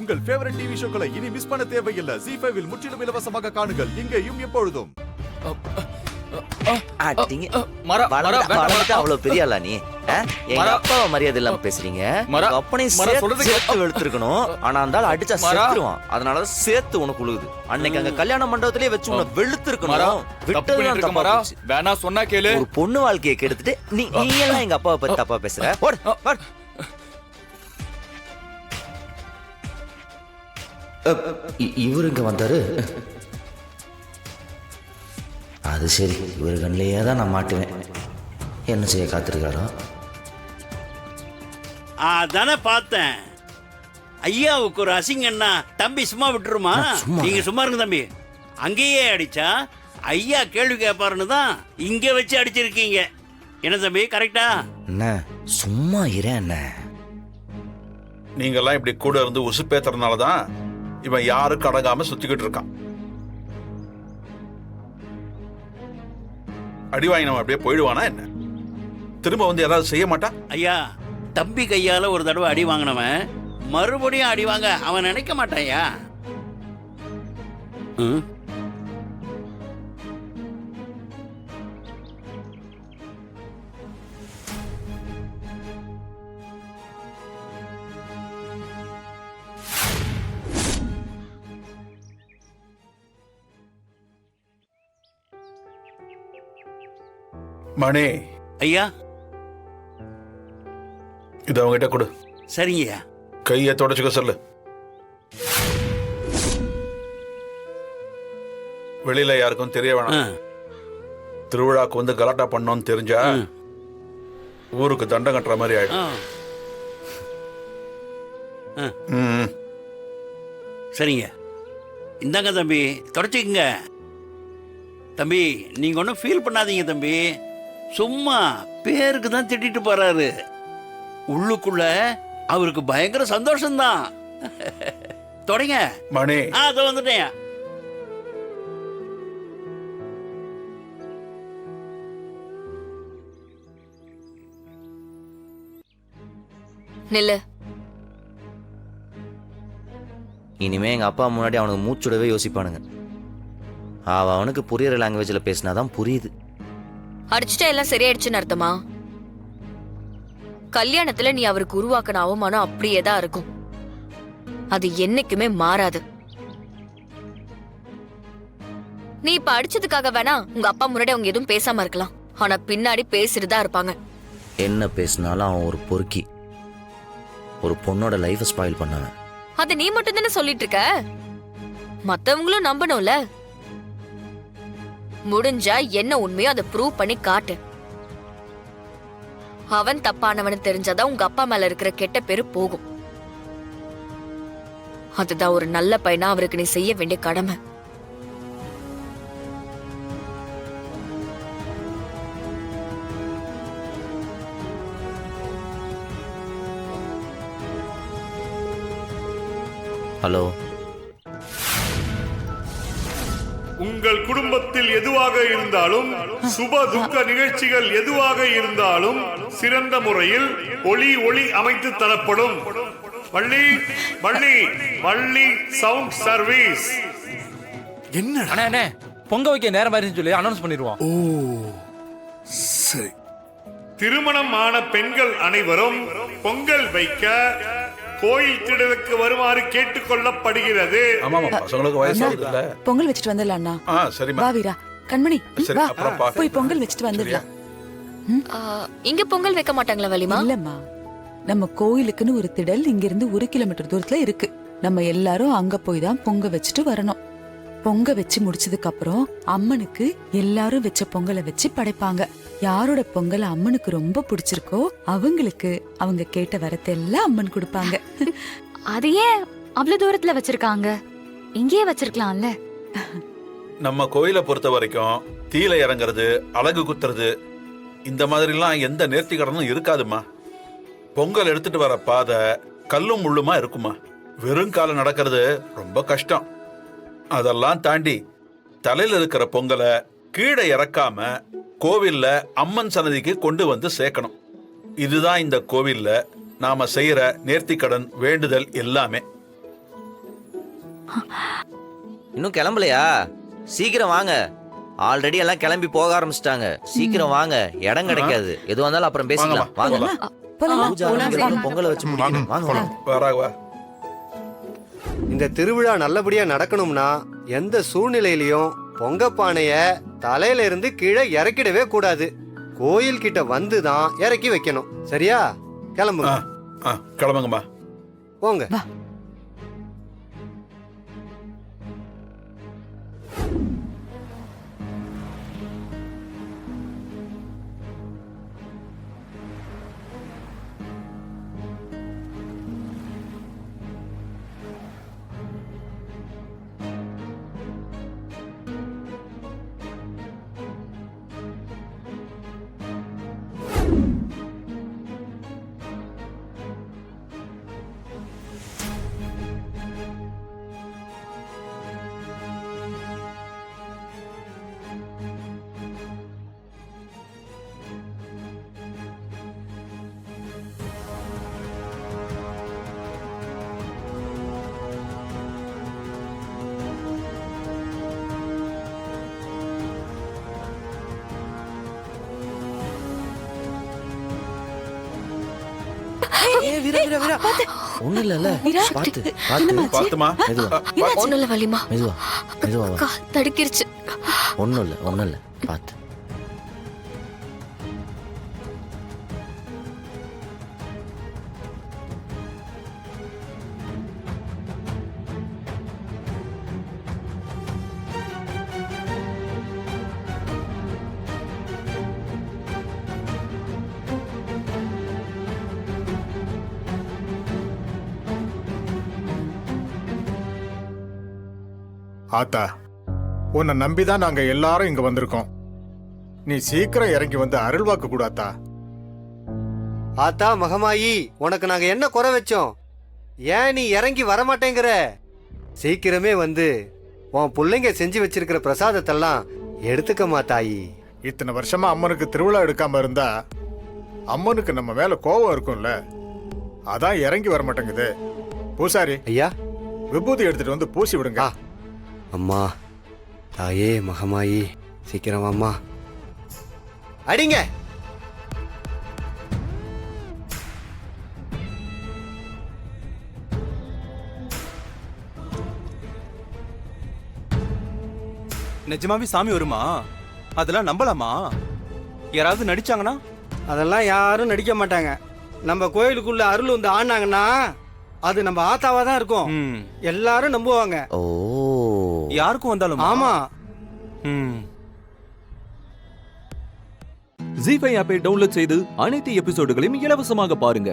உங்கள் favourite TV ஷோக்களை இனி miss பண்ண தேவையில்லை. ZEE5 இல் முற்றிலும் இலவசமாக காணுங்கள். இங்கேயும் எப்பொழுதும். அவ்வளவு பெரிய ஆளா நீ? எங்க அப்பாவை மரியாதை இல்லாம பேசுறீங்க. அப்பனை சேர்த்து வெளுத்திருக்கணும். ஆனா இருந்தாலும் அடிச்சா செத்துருவான். அதனாலதான் சேர்த்து உனக்கு உழுகுது. அன்னைக்கு அங்க கல்யாண மண்டபத்திலேயே வச்சு உன்னை வெளுத்திருக்கணும். வேணா சொன்னா கேளு. ஒரு பொண்ணு வாழ்க்கையை கெடுத்துட்டு நீ எல்லாம் எங்க அப்பாவை பத்தி தப்பா பேசுற. இவரு இங்க வந்தாரு. அது சரி, இவரு கண்ணிலேயே தான் நான் மாட்டுவேன். என்ன செய்ய காத்திருக்காரோ? அதானே பார்த்தேன். ஐயாவுக்கு ஒரு அசிங்கன்னா தம்பி சும்மா விட்டுருமா? நீங்க சும்மா இருங்க தம்பி. அங்கேயே அடிச்சா ஐயா கேள்வி கேட்பாருன்னு தான் இங்க வச்சு அடிச்சிருக்கீங்க. என்ன தம்பி, கரெக்டா? என்ன சும்மா இரேன். என்ன நீங்கெல்லாம் இப்படி கூட இருந்து உசுப்பேத்துறதுனாலதான் இவன் யாருக்கும் அடங்காம சுத்திக்கிட்டு இருக்கான். அடி வாங்கினவன் அப்படியே போயிடுவானா என்ன? திரும்ப வந்து ஏதாவது செய்ய மாட்டான்? ஐயா, தம்பி கையால ஒரு தடவை அடி வாங்கினவன் மறுபடியும் அடி வாங்க அவன் நினைக்க மாட்டாயா? மணி ஐயா, இது அவங்ககிட்ட கொடு. சரிங்கய்யா. கையை தொடச்சுக்க சொல்லு. வெளியில யாருக்கும் தெரிய வேணாம். திருவிழாக்கு வந்து கலாட்டா பண்ணோம்னு தெரிஞ்சா ஊருக்கு தண்டம் கட்டுற மாதிரி ஆயிடும். சரிங்க, இந்தாங்க தம்பி, தொடச்சிக்கங்க. தம்பி, நீங்க ஒன்றும் ஃபீல் பண்ணாதீங்க தம்பி. சும்மா பேருக்கு தான் திட்டிட்டு போறாரு. உள்ளுக்குள்ள அவருக்கு பயங்கர சந்தோஷம்தான். தொடங்க மணி. அதோ வந்துட்டேன். நில்லு. இனிமே எங்க அப்பா முன்னாடி அவனுக்கு மூச்சுடவே யோசிப்பானுங்க. அவனுக்கு புரியுற லாங்குவேஜ்ல பேசினாதான் புரியுது. அடிச்சுட்டா எல்லாம் சரியாயிடுச்சுன்னு அர்த்தமா? கல்யாணத்துல நீ அவருக்கு உருவாக்கின அவமானம் அப்படியே தான் இருக்கும். அது என்னைக்குமே மாறாது. நீ இப்ப அடிச்சதுக்காக வேணா உங்க அப்பா முன்னாடி அவங்க எதுவும் பேசாம இருக்கலாம். ஆனா பின்னாடி பேசிட்டுதான் இருப்பாங்க. என்ன பேசினாலும் அவன் ஒரு பொறுக்கி. ஒரு பொண்ணோட லைஃப் ஸ்பாயில் பண்ணவன். அத நீ மட்டும் தானே சொல்லிட்டு இருக்க. மத்தவங்களும் நம்பணும்ல. முடிஞ்சா என்ன உண்மையோ அதை ப்ரூவ் பண்ணி காட்டு. அவன் தப்பானவனு தெரிஞ்சாதான் உங்க அப்பா மேல இருக்கிற கெட்ட பேரு போகும். அதுதான் ஒரு நல்ல பையனா அவருக்கு நீ செய்ய வேண்டிய கடமை. ஹலோ. உங்கள் குடும்பத்தில் எதுவாக இருந்தாலும், சுப துக்க நிகழ்ச்சிகள் எதுவாக இருந்தாலும் சிறந்த முறையில் ஒளி அமைத்து தரப்படும். Valli Valli Valli sound service. என்ன அண்ணே, பொங்க வைக்க நேரம் ஆயிருச்சுன்னு சொல்லி அனௌன்ஸ் பண்ணிடுவோம். ஓ சரி. திருமணமான பெண்கள் அனைவரும் பொங்கல் வைக்க கோயில் திடலுக்கு வருமாறு கேட்டுக்கொள்ளப்படுகிறது. பொங்கல் வச்சுட்டு வந்துடலாம்ண்ணா. வா வீரா. கண்மணி வா, போய் பொங்கல் வச்சுட்டு வந்துடலாம். இங்க பொங்கல் வைக்க மாட்டாங்களா வலிமா? இல்லம்மா, நம்ம கோயிலுக்குன்னு ஒரு திடல் இங்க இருந்து 1 கிலோமீட்டர் தூரத்துல இருக்கு. நம்ம எல்லாரும் அங்க போய் தான் பொங்க வச்சுட்டு வரணும். பொங்க வச்சு முடிச்சதுக்கு அப்புறம் அம்மனுக்கு எல்லாரும் வச்ச பொங்கலை வச்சு படைப்பாங்க. யாரோட பொங்கல் அம்மனுக்கு ரொம்ப பிடிச்சிருக்கோ அவங்களுக்கு அவங்க கேட்ட வரத்தை எல்லாம் அம்மன் கொடுப்பாங்க. அது ஏன் அவ்வளவு தூரத்துல வச்சிருக்காங்க? இங்கேயே வச்சிருக்கலாம்ல. நம்ம கோயிலை பொறுத்த வரைக்கும் தீல இறங்குறது, அலகு குத்துறது, இந்த மாதிரிலாம் எந்த நேர்த்தி கடனும் இருக்காதுமா. பொங்கல் எடுத்துட்டு வர பாதை கல்லும் முள்ளுமா இருக்குமா. வெறும் கால நடக்கிறது ரொம்ப கஷ்டம். அதெல்லாம் தாண்டி தலையில இருக்கிற பொங்கலை கீழே இறக்காம கோவில்ல அம்மன் சன்னதிக்கு கொண்டு வந்து சேர்க்கணும். இதுதான் இந்த கோவில்ல நாம செய்யற நேர்த்திக்கடன், வேண்டுதல் எல்லாமே. இன்னும் கிளம்பலையா? சீக்கிரம் வாங்க. ஆல்ரெடி எல்லாம் கிளம்பி போக ஆரம்பிச்சிட்டாங்க. சீக்கிரம் வாங்க, இடம் கிடைக்காது. எதுவா இருந்தாலும் அப்புறம் பேசிக்கலாம். வாங்க. போலாமா? பூஜை ஆரம்பிக்கிறதுக்கு பொங்கலை வச்சு முடிக்கணும். வாங்க வாங்க. வா. இந்த திருவிழா நல்லபடியா நடக்கணும்னா எந்த சூழ்நிலையிலயும் பொங்க பானைய தலையில இருந்து கீழே இறக்கிடவே கூடாது. கோயில் கிட்ட வந்து தான் இறக்கி வைக்கணும். சரியா? கிளம்புங்க. கிளம்புங்கம்மா. போங்க. ஒண்ணு இல்ல. பாத்து பாத்துமா. மெதுவா. ஒண்ணும் இல்ல வலிமா. மெதுவா மெதுவா. தடுக்கிருச்சு. ஒண்ணும் இல்ல. பாத்து. ஆத்தா, உன்னை நம்பிதான் நாங்க எல்லாரும் இங்க வந்திருக்கோம். நீ சீக்கிரம் இறங்கி வந்து அருள்வாக்கு கூடாத்தா. ஆத்தா மகமாயி, உனக்கு நாங்க என்ன குறை வச்சோம்? ஏன் நீ இறங்கி வரமாட்டேங்கிற? சீக்கிரமே வந்து உன் பிள்ளைங்க செஞ்சு வச்சிருக்கிற பிரசாதத்தெல்லாம் எடுத்துக்கமா தாயி. இத்தனை வருஷமா அம்மனுக்கு திருவிழா எடுக்காம இருந்தா அம்மனுக்கு நம்ம மேல கோபம் இருக்கும்ல, அதான் இறங்கி வர மாட்டேங்குது. பூசாரி ஐயா, விபூதி எடுத்துட்டு வந்து பூசி விடுங்க. அம்மா தாயே மகமாயி, சீக்கிரம் அம்மா அடிங்க. நிஜமாவே சாமி வருமா? அதெல்லாம் நம்பலாமா? யாராவது நடிச்சாங்கன்னா? அதெல்லாம் யாரும் நடிக்க மாட்டாங்க. நம்ம கோயிலுக்குள்ள அருள் வந்து ஆனாங்கன்னா அது நம்ம ஆத்தாவா தான் இருக்கும். எல்லாரும் நம்புவாங்க. ஓ, யாருக்கும் வந்தாலும்? ஆமா. ஜீ5 ஆப்பை டவுன்லோட் செய்து அனைத்து எபிசோடுகளையும் இலவசமாக பாருங்க.